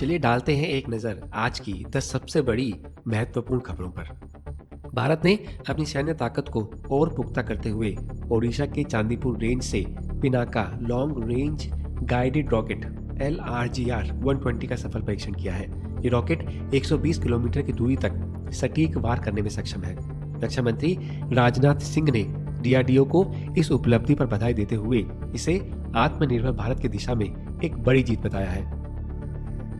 चलिए डालते हैं एक नज़र आज की 10 सबसे बड़ी महत्वपूर्ण खबरों पर। भारत ने अपनी सैन्य ताकत को और पुख्ता करते हुए ओडिशा के चांदीपुर रेंज से Pinaka long range guided rocket LRGR 120 का सफल परीक्षण किया है। ये रॉकेट 120 किलोमीटर की दूरी तक सटीक वार करने में सक्षम है। रक्षा मंत्री राजनाथ सिंह ने DRDO को इस उपलब्धि पर बधाई देते हुए इसे आत्मनिर्भर भारत की दिशा में एक बड़ी जीत बताया है।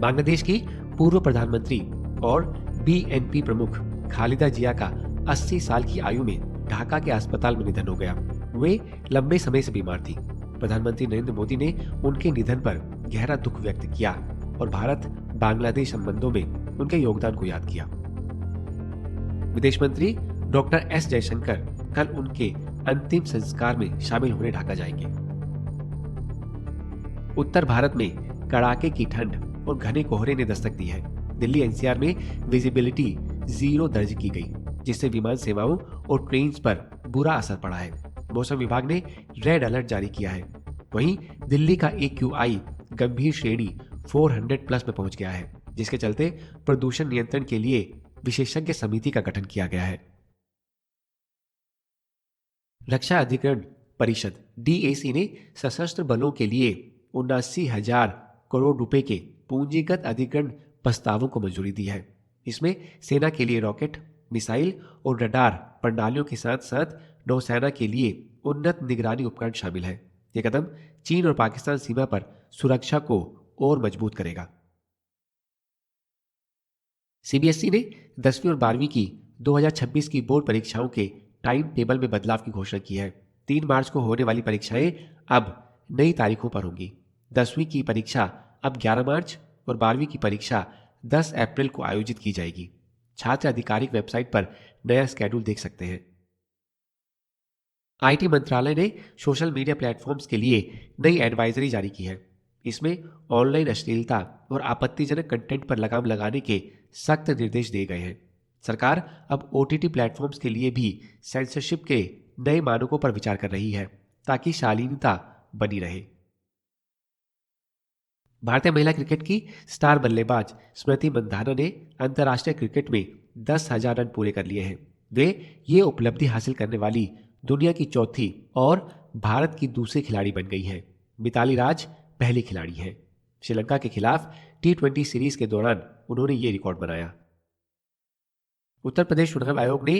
बांग्लादेश की पूर्व प्रधानमंत्री और BNP प्रमुख खालिदा जिया का 80 साल की आयु में ढाका के अस्पताल में निधन हो गया। वे लंबे समय से बीमार थी। प्रधानमंत्री नरेंद्र मोदी ने उनके निधन पर गहरा दुख व्यक्त किया और भारत बांग्लादेश संबंधों में उनके योगदान को याद किया। विदेश मंत्री डॉक्टर S जयशंकर कल उनके अंतिम संस्कार में शामिल होने ढाका जाएंगे। उत्तर भारत में कड़ाके की ठंड और घने कोहरे ने दस्तक दी है। दिल्ली NCR में विजिबिलिटी 0 दर्ज की गई, जिससे विमान सेवाओं और ट्रेन्स पर बुरा असर पड़ा है। मौसम विभाग ने रेड अलर्ट जारी किया है। वहीं दिल्ली का AQI गंभीर श्रेणी 400 प्लस में पहुंच गया है, जिसके चलते प्रदूषण नियंत्रण के लिए विशेषज्ञ समिति का गठन किया गया है। रक्षा अधिग्रहण परिषद DAC ने सशस्त्र बलों के लिए 79,000 करोड़ रुपए के पूंजीगत अधिग्रहण प्रस्तावों को मंजूरी दी है। इसमें सेना के लिए रॉकेट, मिसाइल और रडार प्रणालियों के साथ साथ नौसेना के लिए उन्नत निगरानी उपकरण शामिल है। यह कदम चीन और पाकिस्तान सीमा पर सुरक्षा को और मजबूत करेगा। CBSE ने 10वीं और 12वीं की 2026 की बोर्ड परीक्षाओं के टाइम टेबल में बदलाव की घोषणा की है। 3 मार्च को होने वाली परीक्षाएं अब नई तारीखों पर होंगी। 10वीं की परीक्षा अब 11 मार्च और 12वीं की परीक्षा 10 अप्रैल को आयोजित की जाएगी। छात्र आधिकारिक वेबसाइट पर नया स्केड्यूल देख सकते हैं। IT मंत्रालय ने सोशल मीडिया प्लेटफॉर्म्स के लिए नई एडवाइजरी जारी की है। इसमें ऑनलाइन अश्लीलता और आपत्तिजनक कंटेंट पर लगाम लगाने के सख्त निर्देश दिए गए हैं। सरकार अब OTT प्लेटफॉर्म्स के लिए भी सेंसरशिप के नए मानकों पर विचार कर रही है, ताकि शालीनता बनी रहे। भारतीय महिला क्रिकेट की स्टार बल्लेबाज स्मृति मंधाना ने अंतर्राष्ट्रीय क्रिकेट में 10,000 रन पूरे कर लिए हैं। वे ये उपलब्धि हासिल करने वाली दुनिया की चौथी और भारत की दूसरी खिलाड़ी बन गई हैं। मिताली राज पहली खिलाड़ी हैं। श्रीलंका के खिलाफ T20 सीरीज के दौरान उन्होंने ये रिकॉर्ड बनाया। उत्तर प्रदेश चुनाव आयोग ने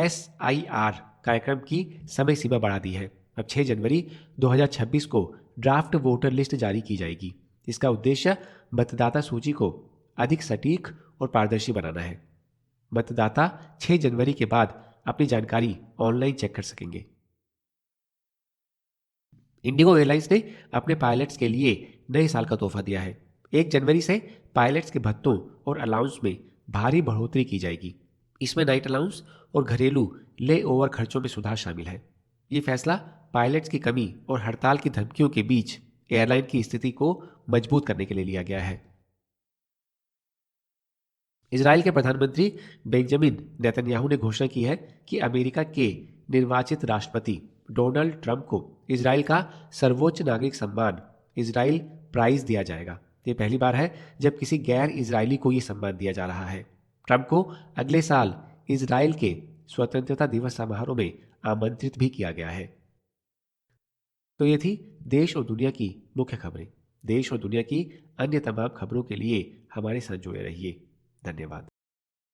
SIR कार्यक्रम की समय सीमा बढ़ा दी है। अब 6 जनवरी 2026 को ड्राफ्ट वोटर लिस्ट जारी की जाएगी। इसका उद्देश्य मतदाता सूची को अधिक सटीक और पारदर्शी बनाना है। मतदाता 6 जनवरी के बाद अपनी जानकारी ऑनलाइन चेक कर सकेंगे। इंडिगो एयरलाइंस ने अपने पायलट्स के लिए नए साल का तोहफा दिया है। 1 जनवरी से पायलट्स के भत्तों और अलाउंस में भारी बढ़ोतरी की जाएगी। इसमें नाइट अलाउंस और घरेलू ले ओवर खर्चों में सुधार शामिल है। ये फैसला पायलट्स की कमी और हड़ताल की धमकियों के बीच एयरलाइन की स्थिति को मजबूत करने के लिए लिया गया है। इजराइल के प्रधानमंत्री बेंजामिन नेतन्याहू ने घोषणा की है कि अमेरिका के निर्वाचित राष्ट्रपति डोनाल्ड ट्रंप को इजराइल का सर्वोच्च नागरिक सम्मान इजराइल प्राइज दिया जाएगा। ये पहली बार है जब किसी गैर इजरायली को ये सम्मान दिया जा रहा है। ट्रंप को अगले साल इजराइल के स्वतंत्रता दिवस समारोह में आमंत्रित भी किया गया है। तो ये थी देश और दुनिया की मुख्य खबरें। देश और दुनिया की अन्य तमाम खबरों के लिए हमारे साथ जुड़े रहिए। धन्यवाद।